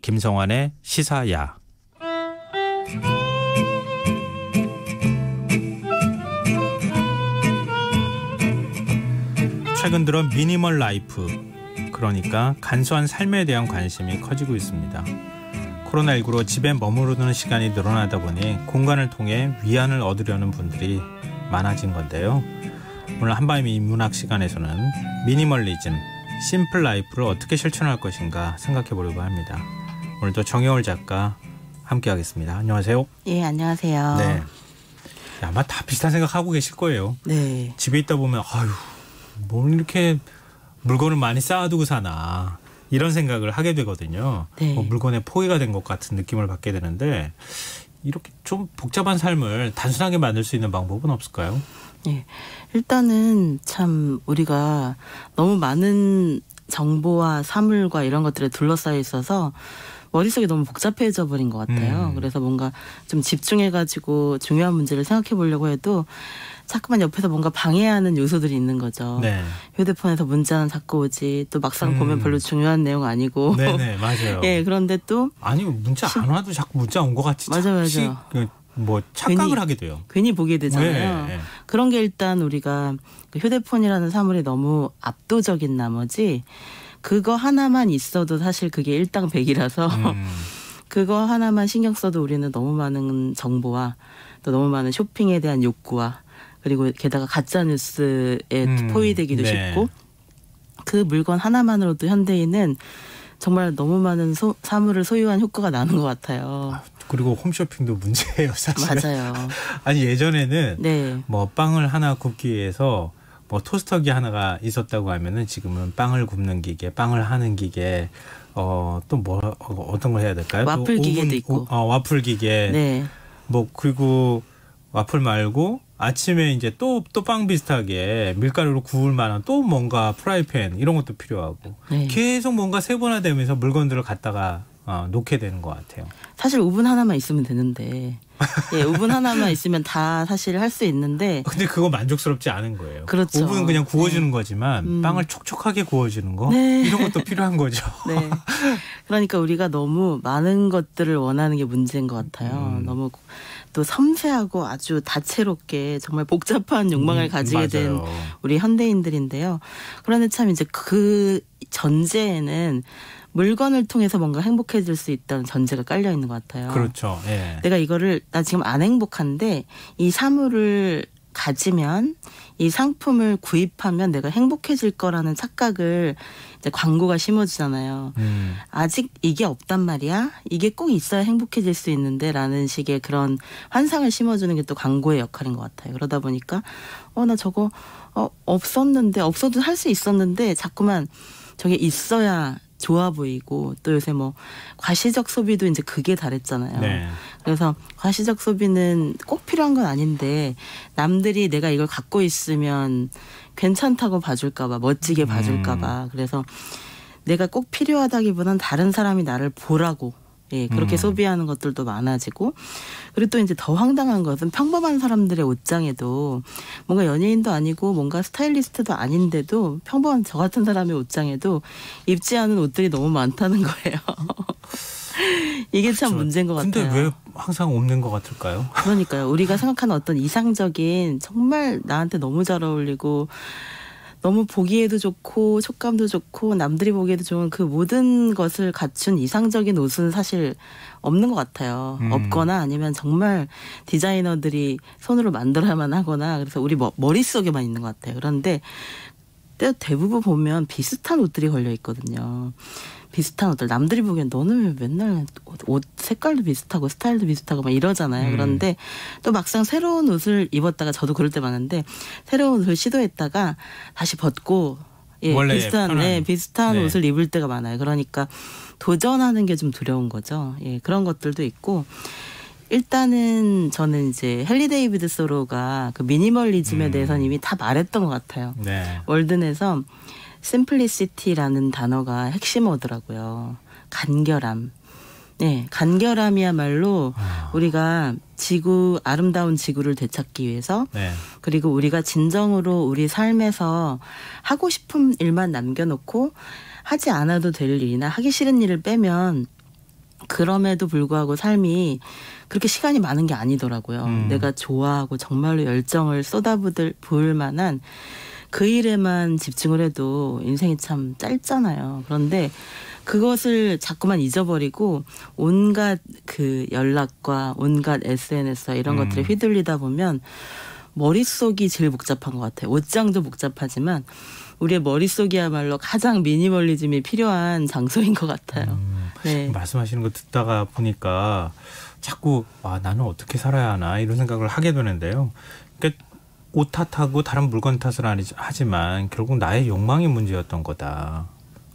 김성환의 시사야. 최근 들어 미니멀 라이프, 그러니까 간소한 삶에 대한 관심이 커지고 있습니다. 코로나19로 집에 머무르는 시간이 늘어나다 보니 공간을 통해 위안을 얻으려는 분들이 많아진 건데요. 오늘 한밤의 문학 시간에서는 미니멀리즘, 심플 라이프를 어떻게 실천할 것인가 생각해 보려고 합니다. 오늘도 정여울 작가 함께 하겠습니다. 안녕하세요. 예, 안녕하세요. 네. 아마 다 비슷한 생각하고 계실 거예요. 네. 집에 있다 보면 아유, 뭘 이렇게 물건을 많이 쌓아두고 사나 이런 생각을 하게 되거든요. 네. 물건에 포위가 된 것 같은 느낌을 받게 되는데 이렇게 좀 복잡한 삶을 단순하게 만들 수 있는 방법은 없을까요? 네. 일단은 참 우리가 너무 많은 정보와 사물과 이런 것들에 둘러싸여 있어서 머릿속이 너무 복잡해져 버린 것 같아요. 그래서 뭔가 좀 집중해가지고 중요한 문제를 생각해 보려고 해도 자꾸만 옆에서 뭔가 방해하는 요소들이 있는 거죠. 네. 휴대폰에서 문자는 자꾸 오지, 또 막상 보면 별로 중요한 내용 아니고. 네네, 맞아요. 예, 그런데 또 아니 문자 안 와도 자꾸 문자 온 것 같이 맞아요. 뭐 착각을 하게 돼요. 괜히 보게 되잖아요. 네. 그런 게 일단 우리가 그 휴대폰이라는 사물이 너무 압도적인 나머지 그거 하나만 있어도 사실 그게 일당백이라서 그거 하나만 신경 써도 우리는 너무 많은 정보와 또 너무 많은 쇼핑에 대한 욕구와 그리고 게다가 가짜뉴스에 포위되기도 네. 쉽고 그 물건 하나만으로도 현대인은 정말 너무 많은 사물을 소유한 효과가 나는 것 같아요. 그리고 홈쇼핑도 문제예요, 사실. 맞아요. 아니 예전에는 네. 뭐 빵을 하나 굽기 위해서 뭐 토스터기 하나가 있었다고 하면은 지금은 빵을 굽는 기계, 빵을 하는 기계, 또 뭐 어떤 걸 해야 될까요? 와플 또 기계도 있고. 와플 기계. 네. 뭐 그리고 와플 말고 아침에 이제 또 빵 비슷하게 밀가루로 구울 만한 또 뭔가 프라이팬 이런 것도 필요하고 네. 계속 뭔가 세분화되면서 물건들을 갖다가 놓게 되는 것 같아요. 사실 오븐 하나만 있으면 되는데 예, 오븐 하나만 있으면 다 사실 할 수 있는데 근데 그거 만족스럽지 않은 거예요. 그렇죠. 오븐은 그냥 구워주는 거지만 빵을 촉촉하게 구워주는 거 네. 이런 것도 필요한 거죠. 네. 그러니까 우리가 너무 많은 것들을 원하는 게 문제인 것 같아요. 너무 또 섬세하고 아주 다채롭게 정말 복잡한 욕망을 가지게 된 맞아요. 우리 현대인들인데요. 그런데 참 이제 그 전제에는 물건을 통해서 뭔가 행복해질 수 있다는 전제가 깔려 있는 것 같아요. 그렇죠. 예. 내가 이거를 나 지금 안 행복한데 이 사물을 가지면 이 상품을 구입하면 내가 행복해질 거라는 착각을 이제 광고가 심어주잖아요. 아직 이게 없단 말이야. 이게 꼭 있어야 행복해질 수 있는데 라는 식의 그런 환상을 심어주는 게 또 광고의 역할인 것 같아요. 그러다 보니까 나 저거 없었는데 없어도 할 수 있었는데 자꾸만 저게 있어야 좋아 보이고 또 요새 뭐 과시적 소비도 이제 극에 달했잖아요. 네. 그래서 과시적 소비는 꼭 필요한 건 아닌데 남들이 내가 이걸 갖고 있으면 괜찮다고 봐줄까 봐 멋지게 봐줄까 봐 그래서 내가 꼭 필요하다기보단 다른 사람이 나를 보라고 예, 그렇게 소비하는 것들도 많아지고 그리고 또 이제 더 황당한 것은 평범한 사람들의 옷장에도 뭔가 연예인도 아니고 뭔가 스타일리스트도 아닌데도 평범한 저 같은 사람의 옷장에도 입지 않은 옷들이 너무 많다는 거예요. 이게 참 그렇죠. 문제인 것 같아요. 근데 왜 항상 없는 것 같을까요? 그러니까요. 우리가 생각하는 어떤 이상적인 정말 나한테 너무 잘 어울리고 너무 보기에도 좋고 촉감도 좋고 남들이 보기에도 좋은 그 모든 것을 갖춘 이상적인 옷은 사실 없는 것 같아요. 없거나 아니면 정말 디자이너들이 손으로 만들어야만 하거나 그래서 우리 머릿속에만 있는 것 같아요. 그런데 대부분 보면 비슷한 옷들이 걸려 있거든요. 비슷한 옷들 남들이 보기엔 너는 왜 맨날 옷 색깔도 비슷하고 스타일도 비슷하고 막 이러잖아요. 그런데 또 막상 새로운 옷을 입었다가 저도 그럴 때 많은데 새로운 옷을 시도했다가 다시 벗고 비슷한 네. 옷을 입을 때가 많아요. 그러니까 도전하는 게 좀 두려운 거죠. 예, 그런 것들도 있고 일단은 저는 이제 헨리 데이비드 소로가 그 미니멀리즘에 대해서는 이미 다 말했던 것 같아요. 네. 월든에서 심플리시티라는 단어가 핵심어더라고요. 간결함. 네, 간결함이야말로 우리가 아름다운 지구를 되찾기 위해서 네. 그리고 우리가 진정으로 우리 삶에서 하고 싶은 일만 남겨놓고 하지 않아도 될 일이나 하기 싫은 일을 빼면 그럼에도 불구하고 삶이 그렇게 시간이 많은 게 아니더라고요. 내가 좋아하고 정말로 열정을 쏟아부을 만한 그 일에만 집중을 해도 인생이 참 짧잖아요. 그런데 그것을 자꾸만 잊어버리고 온갖 그 연락과 온갖 SNS와 이런 것들에 휘둘리다 보면 머릿속이 제일 복잡한 것 같아요. 옷장도 복잡하지만 우리의 머릿속이야말로 가장 미니멀리즘이 필요한 장소인 것 같아요. 네. 말씀하시는 거 듣다가 보니까 자꾸 나는 어떻게 살아야 하나 이런 생각을 하게 되는데요. 그러니까 옷 탓하고 다른 물건 탓을 하지만 결국 나의 욕망이 문제였던 거다.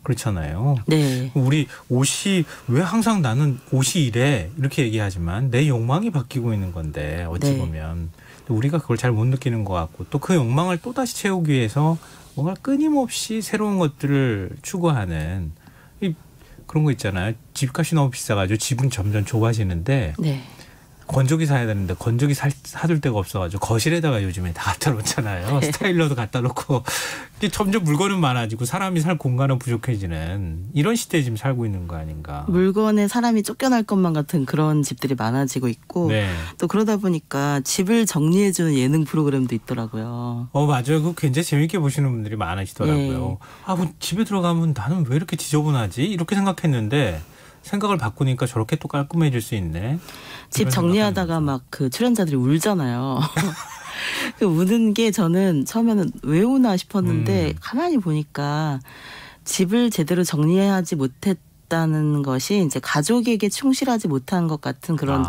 그렇잖아요. 네. 우리 옷이 왜 항상 나는 옷이 이래 이렇게 얘기하지만 내 욕망이 바뀌고 있는 건데 어찌 보면 우리가 그걸 잘 못 느끼는 것 같고 또 그 욕망을 또다시 채우기 위해서 뭔가 끊임없이 새로운 것들을 추구하는 그런 거 있잖아요. 집값이 너무 비싸가지고 집은 점점 좁아지는데 네. 건조기 사야 되는데 건조기 사둘 데가 없어가지고 거실에다가 요즘에 다 갖다 놓잖아요. 네. 스타일러도 갖다 놓고 점점 물건은 많아지고 사람이 살 공간은 부족해지는 이런 시대에 지금 살고 있는 거 아닌가. 물건에 사람이 쫓겨날 것만 같은 그런 집들이 많아지고 있고 네. 또 그러다 보니까 집을 정리해주는 예능 프로그램도 있더라고요. 맞아요. 그거 굉장히 재밌게 보시는 분들이 많으시더라고요. 뭐 집에 들어가면 나는 왜 이렇게 지저분하지? 이렇게 생각했는데 생각을 바꾸니까 저렇게 또 깔끔해질 수 있네. 집 정리하다가 막 그 출연자들이 울잖아요. 그 우는 게 저는 처음에는 왜 우나 싶었는데 가만히 보니까 집을 제대로 정리하지 못했다는 것이 이제 가족에게 충실하지 못한 것 같은 그런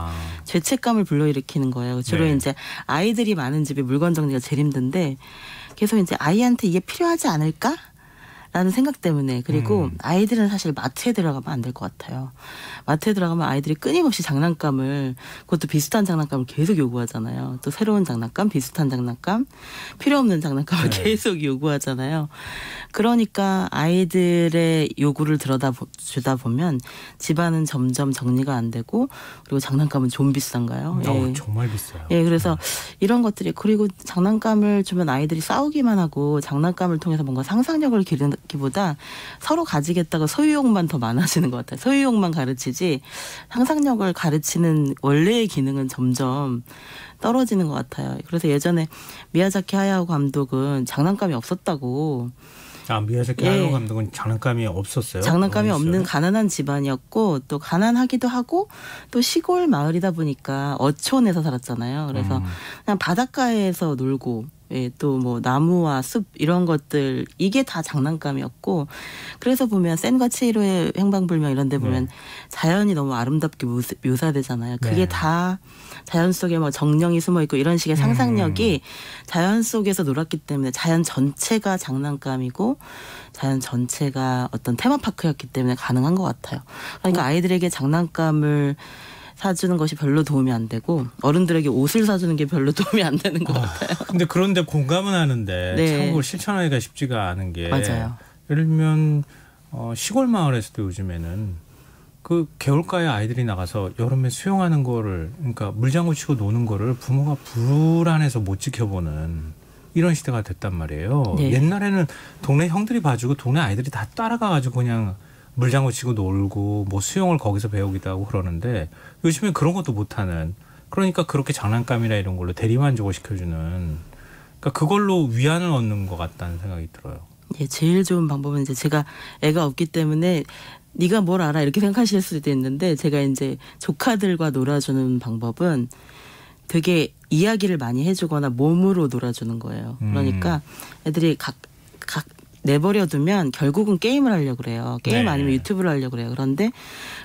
죄책감을 불러일으키는 거예요. 주로 이제 아이들이 많은 집에 물건 정리가 제일 힘든데 계속 이제 아이한테 이게 필요하지 않을까? 라는 생각 때문에 그리고 아이들은 사실 마트에 들어가면 안 될 것 같아요. 마트에 들어가면 아이들이 끊임없이 장난감을 그것도 비슷한 장난감을 계속 요구하잖아요. 또 새로운 장난감, 비슷한 장난감, 필요 없는 장난감을 계속 요구하잖아요. 그러니까 아이들의 요구를 들여다주다 보면 집안은 점점 정리가 안 되고 그리고 장난감은 좀 비싼가요? 정말 비싸요. 그래서 이런 것들이 그리고 장난감을 주면 아이들이 싸우기만 하고 장난감을 통해서 뭔가 상상력을 기르기보다 서로 가지겠다고 소유욕만 더 많아지는 것 같아요. 소유욕만 가르치지 상상력을 가르치는 원래의 기능은 점점 떨어지는 것 같아요. 그래서 예전에 미야자키 하야오 감독은 장난감이 없었다고. 미야자키 하야오 감독은 장난감이 없었어요? 장난감이 없는 가난한 집안이었고 또 가난하기도 하고 또 시골 마을이다 보니까 어촌에서 살았잖아요. 그래서 그냥 바닷가에서 놀고 또 뭐 나무와 숲 이런 것들 이게 다 장난감이었고 그래서 보면 센과 치히로의 행방불명 이런 데 보면 자연이 너무 아름답게 묘사되잖아요. 그게 다 자연 속에 뭐 정령이 숨어 있고 이런 식의 상상력이 자연 속에서 놀았기 때문에 자연 전체가 장난감이고 자연 전체가 어떤 테마파크였기 때문에 가능한 것 같아요. 그러니까 아이들에게 장난감을 사주는 것이 별로 도움이 안 되고 어른들에게 옷을 사주는 게 별로 도움이 안 되는 것 같아요. 근데 그런데 공감은 하는데 참 그걸 실천하기가 쉽지가 않은 게 맞아요. 예를 들면 시골 마을에서도 요즘에는 그 개울가에 아이들이 나가서 여름에 수영하는 거를 그러니까 물장구 치고 노는 거를 부모가 불안해서 못 지켜보는 이런 시대가 됐단 말이에요. 옛날에는 동네 형들이 봐주고 동네 아이들이 다 따라가가지고 그냥 물장구 치고 놀고 뭐 수영을 거기서 배우기도 하고 그러는데 요즘에 그런 것도 못하는 그러니까 그렇게 장난감이나 이런 걸로 대리만족을 시켜주는 그러니까 그걸로 위안을 얻는 것 같다는 생각이 들어요. 제일 좋은 방법은 이제 제가 애가 없기 때문에 네가 뭘 알아 이렇게 생각하실 수도 있는데 제가 이제 조카들과 놀아주는 방법은 되게 이야기를 많이 해주거나 몸으로 놀아주는 거예요. 그러니까 애들이 각 내버려두면 결국은 게임을 하려고 그래요. 게임 아니면 유튜브를 하려고 그래요. 그런데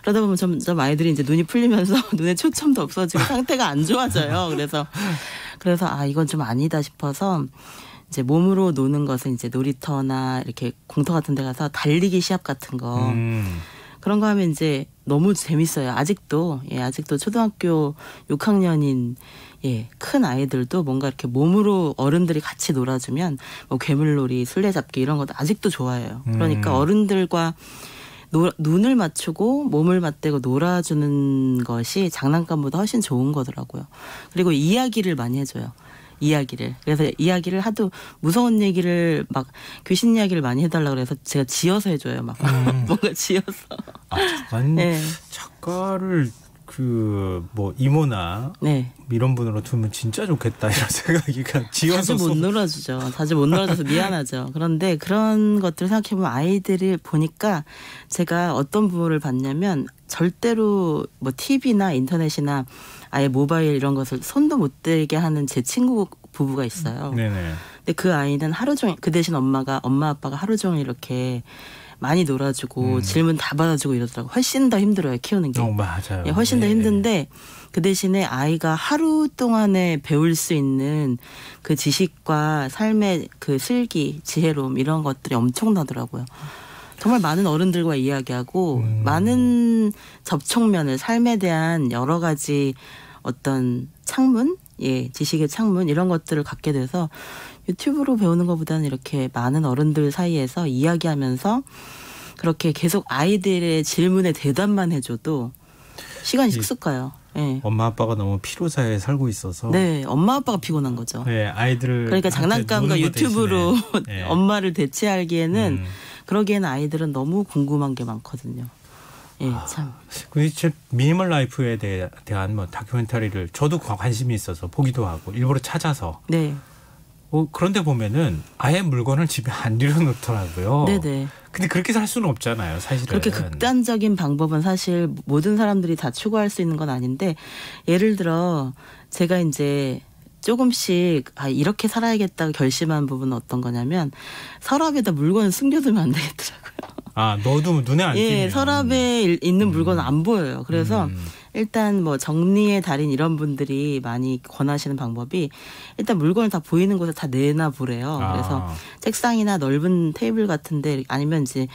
그러다 보면 점점 아이들이 이제 눈이 풀리면서 눈에 초점도 없어지고 상태가 안 좋아져요. 그래서 이건 좀 아니다 싶어서 이제 몸으로 노는 것은 이제 놀이터나 이렇게 공터 같은 데 가서 달리기 시합 같은 거 그런 거 하면 이제 너무 재밌어요. 아직도 초등학교 6학년인 큰 아이들도 뭔가 이렇게 몸으로 어른들이 같이 놀아주면 뭐 괴물놀이, 술래잡기 이런 것도 아직도 좋아해요. 그러니까 어른들과 눈을 맞추고 몸을 맞대고 놀아주는 것이 장난감보다 훨씬 좋은 거더라고요. 그리고 이야기를 많이 해줘요. 그래서 이야기를 하도 무서운 얘기를 막 귀신 이야기를 많이 해달라 그래서 제가 지어서 해줘요. 막 뭔가 지어서. 잠깐 네. 작가를 뭐 이모나 네. 이런 분으로 두면 진짜 좋겠다 이런 생각이 지어서 자주 못 놀아주죠. 자주 못 놀아줘서 미안하죠. 그런데 그런 것들을 생각해보면 아이들을 보니까 제가 어떤 부모를 봤냐면 절대로 뭐 TV나 인터넷이나 아예 모바일 이런 것을 손도 못 대게 하는 제 친구 부부가 있어요. 네네. 근데 그 아이는 하루 종일 그 대신 엄마 아빠가 하루 종일 이렇게 많이 놀아주고 질문 다 받아주고 이러더라고. 훨씬 더 힘들어요. 키우는 게. 맞아요. 예, 훨씬 더 네. 힘든데 그 대신에 아이가 하루 동안에 배울 수 있는 그 지식과 삶의 그 슬기, 지혜로움 이런 것들이 엄청나더라고요. 정말 많은 어른들과 이야기하고 많은 접촉면을 삶에 대한 여러 가지 어떤 창문, 예, 지식의 창문 이런 것들을 갖게 돼서 유튜브로 배우는 것보다는 이렇게 많은 어른들 사이에서 이야기하면서 그렇게 계속 아이들의 질문에 대답만 해줘도 시간이 쑥쑥 가요. 네. 엄마 아빠가 너무 피로사에 살고 있어서. 네, 엄마 아빠가 피곤한 거죠. 네, 아이들을. 그러니까 장난감과 유튜브로 네. 엄마를 대체하기에는 그러기에는 아이들은 너무 궁금한 게 많거든요. 예, 참. 그 미니멀 라이프에 대한 뭐 다큐멘터리를 저도 관심이 있어서 보기도 하고 일부러 찾아서. 네. 그런데 보면은 아예 물건을 집에 안 들여놓더라고요. 네네. 근데 그렇게 살 수는 없잖아요, 사실은. 그렇게 극단적인 방법은 사실 모든 사람들이 다 추구할 수 있는 건 아닌데 예를 들어 제가 이제 조금씩 이렇게 살아야겠다고 결심한 부분은 어떤 거냐면 서랍에다 물건을 숨겨두면 안 되겠더라고요. 넣어두면 눈에 안 띄면. 예, 서랍에 있는 물건은 안 보여요. 그래서 일단 뭐 정리의 달인 이런 분들이 많이 권하시는 방법이 일단 물건을 다 보이는 곳에 다 내놔 보래요. 그래서 책상이나 넓은 테이블 같은데 아니면 이제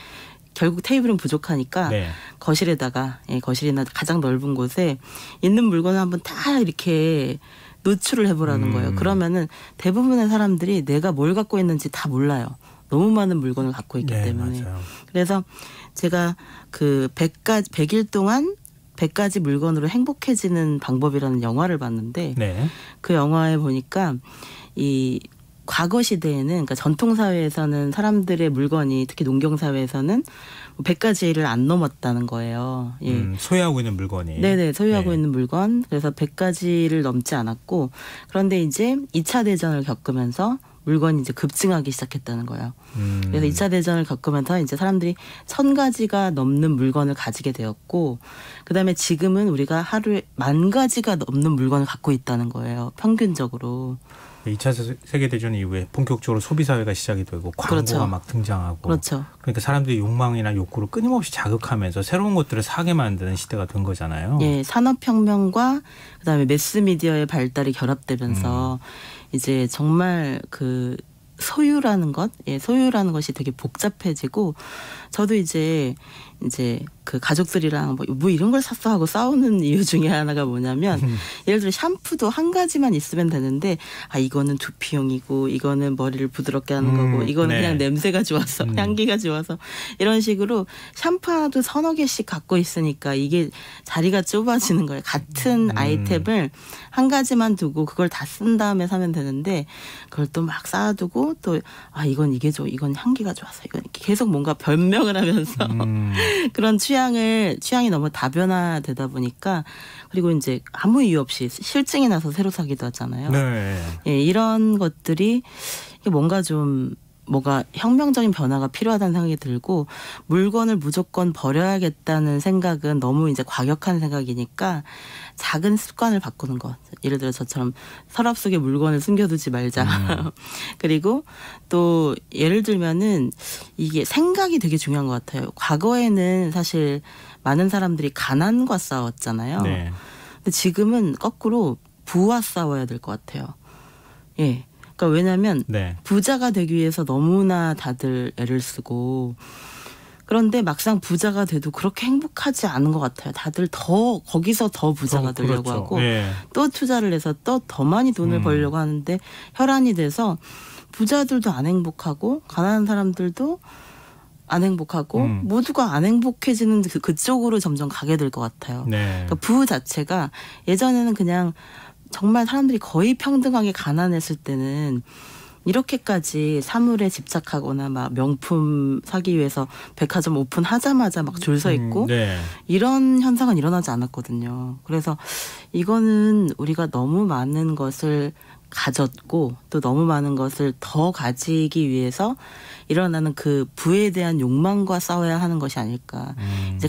결국 테이블은 부족하니까 네. 거실에다가 거실이나 가장 넓은 곳에 있는 물건을 한번 다 이렇게 노출을 해보라는 거예요. 그러면은 대부분의 사람들이 내가 뭘 갖고 있는지 다 몰라요. 너무 많은 물건을 갖고 있기 네, 때문에. 맞아요. 그래서 제가 그 100일 동안 100가지 물건으로 행복해지는 방법이라는 영화를 봤는데 네. 그 영화에 보니까 이 과거 시대에는 그러니까 전통 사회에서는 사람들의 물건이 특히 농경 사회에서는 100가지를 안 넘었다는 거예요. 예. 소유하고 있는 물건이. 네네. 소유하고 있는 물건. 그래서 100가지를 넘지 않았고 그런데 이제 2차 대전을 겪으면서 물건이 이제 급증하기 시작했다는 거예요. 그래서 2차 대전을 겪으면서 이제 사람들이 1000가지가 넘는 물건을 가지게 되었고 그다음에 지금은 우리가 하루에 10,000가지가 넘는 물건을 갖고 있다는 거예요. 평균적으로. 2차 세계대전 이후에 본격적으로 소비사회가 시작이 되고 광고가 그렇죠. 막 등장하고 그렇죠. 그러니까 사람들이 욕망이나 욕구를 끊임없이 자극하면서 새로운 것들을 사게 만드는 시대가 된 거잖아요. 예, 산업혁명과 그다음에 매스미디어의 발달이 결합되면서 이제 정말 그 소유라는 것이 되게 복잡해지고 저도 이제 그 가족들이랑 뭐 이런 걸 샀어 하고 싸우는 이유 중에 하나가 뭐냐면 예를 들어 샴푸도 한 가지만 있으면 되는데 이거는 두피용이고 이거는 머리를 부드럽게 하는 거고 이거는 그냥 냄새가 좋아서 향기가 좋아서 이런 식으로 샴푸 하나도 1,000여 개씩 갖고 있으니까 이게 자리가 좁아지는 거예요. 같은 아이템을 한 가지만 두고 그걸 다 쓴 다음에 사면 되는데 그걸 또 막 쌓아두고 또 이건 이게 이건 향기가 좋아서 이건 계속 뭔가 변명을 하면서 그런 취향이 너무 다변화되다 보니까 그리고 이제 아무 이유 없이 실증이 나서 새로 사기도 하잖아요. 네. 예, 이런 것들이 뭔가 혁명적인 변화가 필요하다는 생각이 들고 물건을 무조건 버려야겠다는 생각은 너무 이제 과격한 생각이니까 작은 습관을 바꾸는 것. 예를 들어 저처럼 서랍 속에 물건을 숨겨두지 말자. 그리고 또 예를 들면은 이게 생각이 되게 중요한 것 같아요. 과거에는 사실 많은 사람들이 가난과 싸웠잖아요. 네. 근데 지금은 거꾸로 부와 싸워야 될 것 같아요. 예. 그러니까 왜냐하면 부자가 되기 위해서 너무나 다들 애를 쓰고 그런데 막상 부자가 돼도 그렇게 행복하지 않은 것 같아요. 다들 거기서 더 부자가 되려고 그렇죠. 하고 또 투자를 해서 또 더 많이 돈을 벌려고 하는데 혈안이 돼서 부자들도 안 행복하고 가난한 사람들도 안 행복하고 모두가 안 행복해지는 그쪽으로 점점 가게 될 것 같아요. 그러니까 부 자체가 예전에는 그냥 정말 사람들이 거의 평등하게 가난했을 때는 이렇게까지 사물에 집착하거나 막 명품 사기 위해서 백화점 오픈하자마자 막 줄 서 있고 네. 이런 현상은 일어나지 않았거든요. 그래서 이거는 우리가 너무 많은 것을 가졌고 또 너무 많은 것을 더 가지기 위해서 일어나는 그 부에 대한 욕망과 싸워야 하는 것이 아닐까. 이제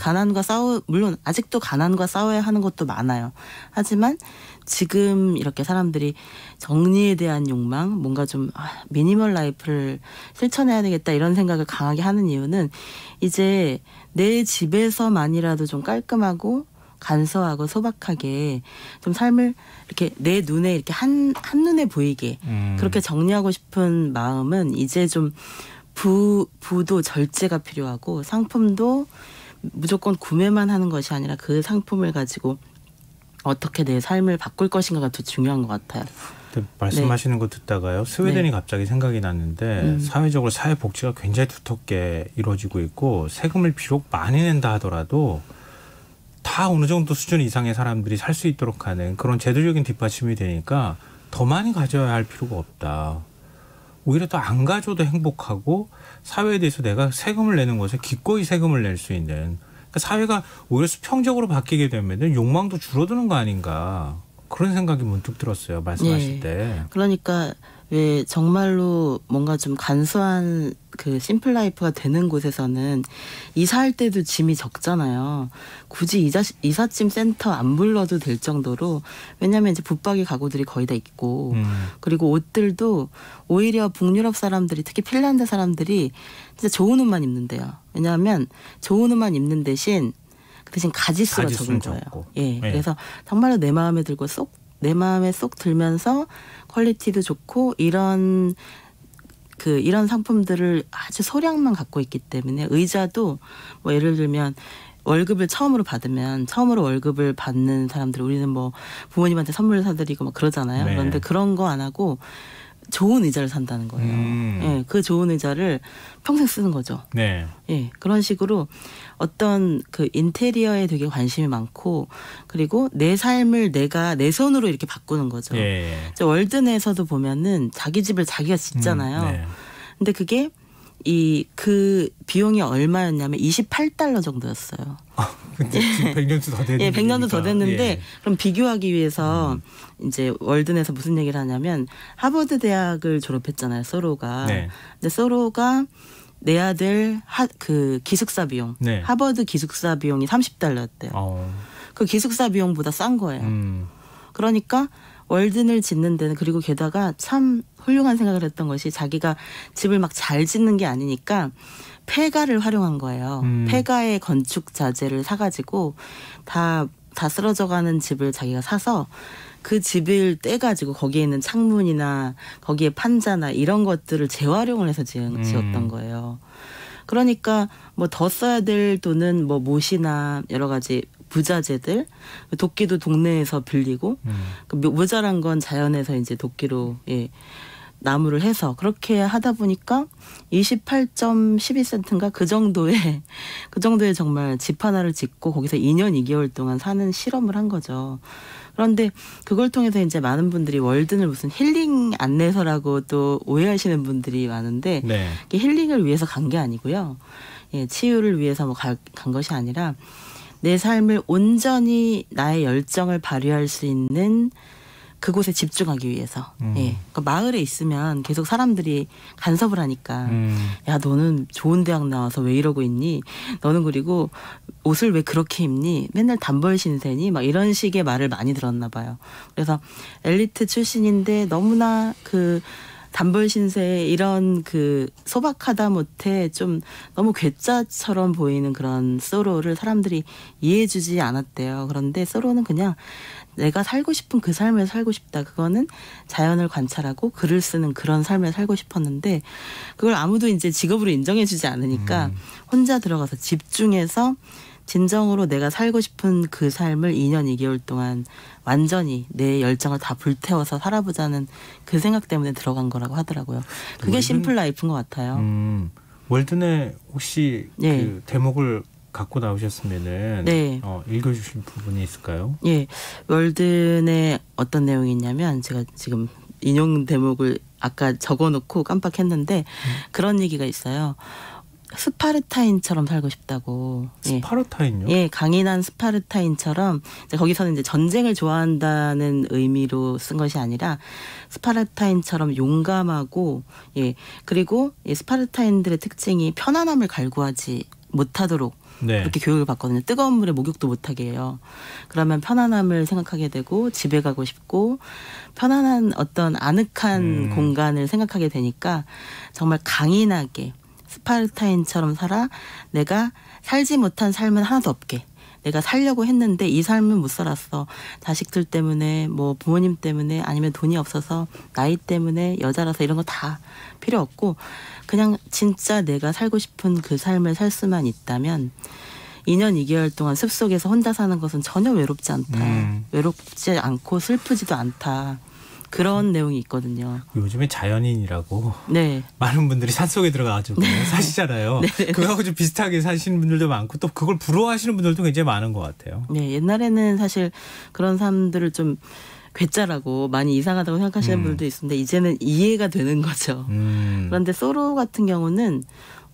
물론 아직도 가난과 싸워야 하는 것도 많아요. 하지만 지금 이렇게 사람들이 정리에 대한 욕망, 뭔가 좀 미니멀 라이프를 실천해야 되겠다 이런 생각을 강하게 하는 이유는 이제 내 집에서만이라도 좀 깔끔하고 간소하고 소박하게 좀 삶을 이렇게 내 눈에 이렇게 한눈에 보이게 그렇게 정리하고 싶은 마음은 이제 좀 부도 절제가 필요하고 상품도 무조건 구매만 하는 것이 아니라 그 상품을 가지고 어떻게 내 삶을 바꿀 것인가가 더 중요한 것 같아요. 말씀하시는 거 듣다가요. 스웨덴이 갑자기 생각이 났는데 사회적으로 사회복지가 굉장히 두텁게 이루어지고 있고 세금을 비록 많이 낸다 하더라도 다 어느 정도 수준 이상의 사람들이 살 수 있도록 하는 그런 제도적인 뒷받침이 되니까 더 많이 가져야 할 필요가 없다. 오히려 더 안 가져도 행복하고 사회에 대해서 내가 세금을 내는 것에 기꺼이 세금을 낼 수 있는 그러니까 사회가 오히려 수평적으로 바뀌게 되면 욕망도 줄어드는 거 아닌가 그런 생각이 문득 들었어요. 말씀하실 때. 그러니까 왜 정말로 뭔가 좀 간소한 그 심플 라이프가 되는 곳에서는 이사할 때도 짐이 적잖아요. 굳이 이삿짐 센터 안 불러도 될 정도로 왜냐하면 이제 붙박이 가구들이 거의 다 있고 그리고 옷들도 오히려 북유럽 사람들이 특히 핀란드 사람들이 진짜 좋은 옷만 입는데요. 왜냐하면 좋은 옷만 입는 대신 가지수가 적은 거예요. 예, 그래서 정말로 내 마음에 들고 내 마음에 쏙 들면서 퀄리티도 좋고 이런 상품들을 아주 소량만 갖고 있기 때문에 의자도 뭐 예를 들면 처음으로 월급을 받는 사람들 우리는 뭐 부모님한테 선물 사드리고 막 그러잖아요. 네. 그런데 그런 거 안 하고 좋은 의자를 산다는 거예요. 예, 그 좋은 의자를 평생 쓰는 거죠. 네. 예, 그런 식으로 어떤 그 인테리어에 되게 관심이 많고 그리고 내 삶을 내가 내 손으로 이렇게 바꾸는 거죠. 예. 월든에서도 보면은 자기 집을 자기가 짓잖아요. 네. 근데 그게 그 비용이 얼마였냐면 $28 정도였어요. 근데 지금 100년도 더 됐는데. 예, 100년도 더 됐는데 그럼 비교하기 위해서 이제 월든에서 무슨 얘기를 하냐면 하버드 대학을 졸업했잖아요, 소로가. 네. 근데 소로가 내 아들 그 기숙사 비용, 네. 하버드 기숙사 비용이 $30였대요. 그 기숙사 비용보다 싼 거예요. 그러니까 월든을 짓는 데는 그리고 게다가 참 훌륭한 생각을 했던 것이 자기가 집을 막 잘 짓는 게 아니니까 폐가를 활용한 거예요. 폐가의 건축 자재를 사가지고 다 쓰러져가는 집을 자기가 사서 그 집을 떼가지고 거기에 있는 창문이나 거기에 판자나 이런 것들을 재활용을 해서 지었던 거예요. 그러니까 뭐 더 써야 될 돈은 뭐 못이나 여러 가지 부자재들, 도끼도 동네에서 빌리고 모자란 건 자연에서 이제 도끼로 나무를 해서 그렇게 하다 보니까 28.12센트인가 그 정도의 정말 집 하나를 짓고 거기서 2년 2개월 동안 사는 실험을 한 거죠. 그런데 그걸 통해서 이제 많은 분들이 월든을 무슨 힐링 안내서라고 또 오해하시는 분들이 많은데 네. 힐링을 위해서 간 게 아니고요. 예, 치유를 위해서 간 것이 아니라 내 삶을 온전히 나의 열정을 발휘할 수 있는 그곳에 집중하기 위해서. 예. 그러니까 마을에 있으면 계속 사람들이 간섭을 하니까 야 너는 좋은 대학 나와서 왜 이러고 있니? 너는 그리고 옷을 왜 그렇게 입니? 맨날 단벌 신세니? 막 이런 식의 말을 많이 들었나 봐요. 그래서 엘리트 출신인데 너무나 그 단벌 신세 이런 그 소박하다 못해 좀 너무 괴짜처럼 보이는 그런 소로를 사람들이 이해해주지 않았대요. 그런데 소로는 그냥 내가 살고 싶은 그 삶을 살고 싶다. 그거는 자연을 관찰하고 글을 쓰는 그런 삶을 살고 싶었는데 그걸 아무도 이제 직업으로 인정해주지 않으니까 혼자 들어가서 집중해서 진정으로 내가 살고 싶은 그 삶을 2년 2개월 동안 완전히 내 열정을 다 불태워서 살아보자는 그 생각 때문에 들어간 거라고 하더라고요. 그게 심플 라이프인 것 같아요. 월든에 혹시 그 대목을 갖고 나오셨으면은 읽어주실 부분이 있을까요? 예, 월든에 어떤 내용이 있냐면 제가 지금 인용 대목을 아까 적어놓고 깜빡했는데 그런 얘기가 있어요. 스파르타인처럼 살고 싶다고. 스파르타인요? 예, 강인한 스파르타인처럼 이제 거기서는 이제 전쟁을 좋아한다는 의미로 쓴 것이 아니라 스파르타인처럼 용감하고 그리고 스파르타인들의 특징이 편안함을 갈구하지 못하도록 그렇게 교육을 받거든요. 뜨거운 물에 목욕도 못하게 해요. 그러면 편안함을 생각하게 되고 집에 가고 싶고 편안한 어떤 아늑한 공간을 생각하게 되니까 정말 강인하게 스파르타인처럼 살아 내가 살지 못한 삶은 하나도 없게 내가 살려고 했는데 이 삶은 못 살았어. 자식들 때문에 뭐 부모님 때문에 아니면 돈이 없어서 나이 때문에 여자라서 이런 거 다 필요 없고 그냥 진짜 내가 살고 싶은 그 삶을 살 수만 있다면 2년 2개월 동안 숲속에서 혼자 사는 것은 전혀 외롭지 않다. 외롭지 않고 슬프지도 않다. 그런 내용이 있거든요. 요즘에 자연인이라고 네. 많은 분들이 산속에 들어가가지고 사시잖아요. 그거하고 좀 비슷하게 사시는 분들도 많고 또 그걸 부러워하시는 분들도 굉장히 많은 것 같아요. 네, 옛날에는 사실 그런 사람들을 좀 괴짜라고 많이 이상하다고 생각하시는 분들도 있는데 이제는 이해가 되는 거죠. 그런데 소로 같은 경우는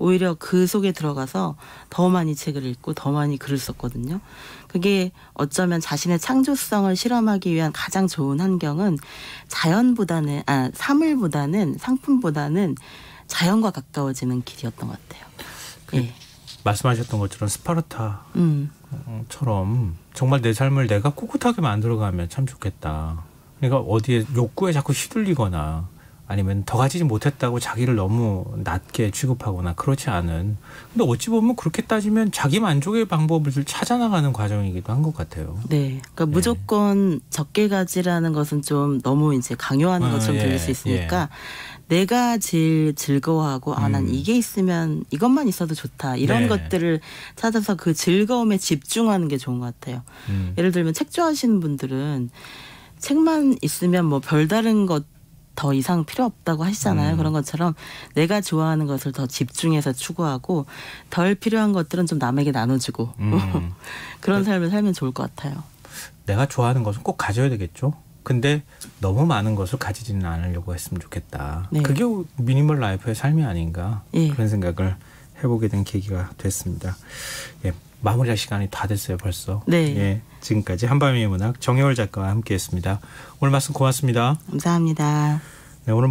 오히려 그 속에 들어가서 더 많이 책을 읽고 더 많이 글을 썼거든요. 그게 어쩌면 자신의 창조성을 실험하기 위한 가장 좋은 환경은 사물보다는 상품보다는 자연과 가까워지는 길이었던 것 같아요. 말씀하셨던 것처럼 스파르타처럼 정말 내 삶을 내가 꿋꿋하게 만들어가면 참 좋겠다. 그러니까 어디에 욕구에 자꾸 휘둘리거나 아니면 더 가지지 못했다고 자기를 너무 낮게 취급하거나 그렇지 않은. 근데 어찌 보면 그렇게 따지면 자기 만족의 방법을 찾아나가는 과정이기도 한 것 같아요. 네. 그러니까 무조건 적게 가지라는 것은 좀 너무 이제 강요하는 것처럼 들릴 수 있으니까 내가 제일 즐거워하고 난 이게 있으면 이것만 있어도 좋다. 이런 것들을 찾아서 그 즐거움에 집중하는 게 좋은 것 같아요. 예를 들면 책 좋아하시는 분들은 책만 있으면 뭐 별다른 것 더 이상 필요 없다고 하시잖아요. 그런 것처럼 내가 좋아하는 것을 더 집중해서 추구하고 덜 필요한 것들은 좀 남에게 나눠주고 그런 삶을 살면 좋을 것 같아요. 내가 좋아하는 것은 꼭 가져야 되겠죠. 근데 너무 많은 것을 가지지는 않으려고 했으면 좋겠다. 네. 그게 미니멀 라이프의 삶이 아닌가 그런 생각을 해보게 된 계기가 됐습니다. 마무리할 시간이 다 됐어요 벌써. 네. 지금까지 한밤의 문학 정혜월 작가와 함께했습니다. 오늘 말씀 고맙습니다. 감사합니다. 네, 오늘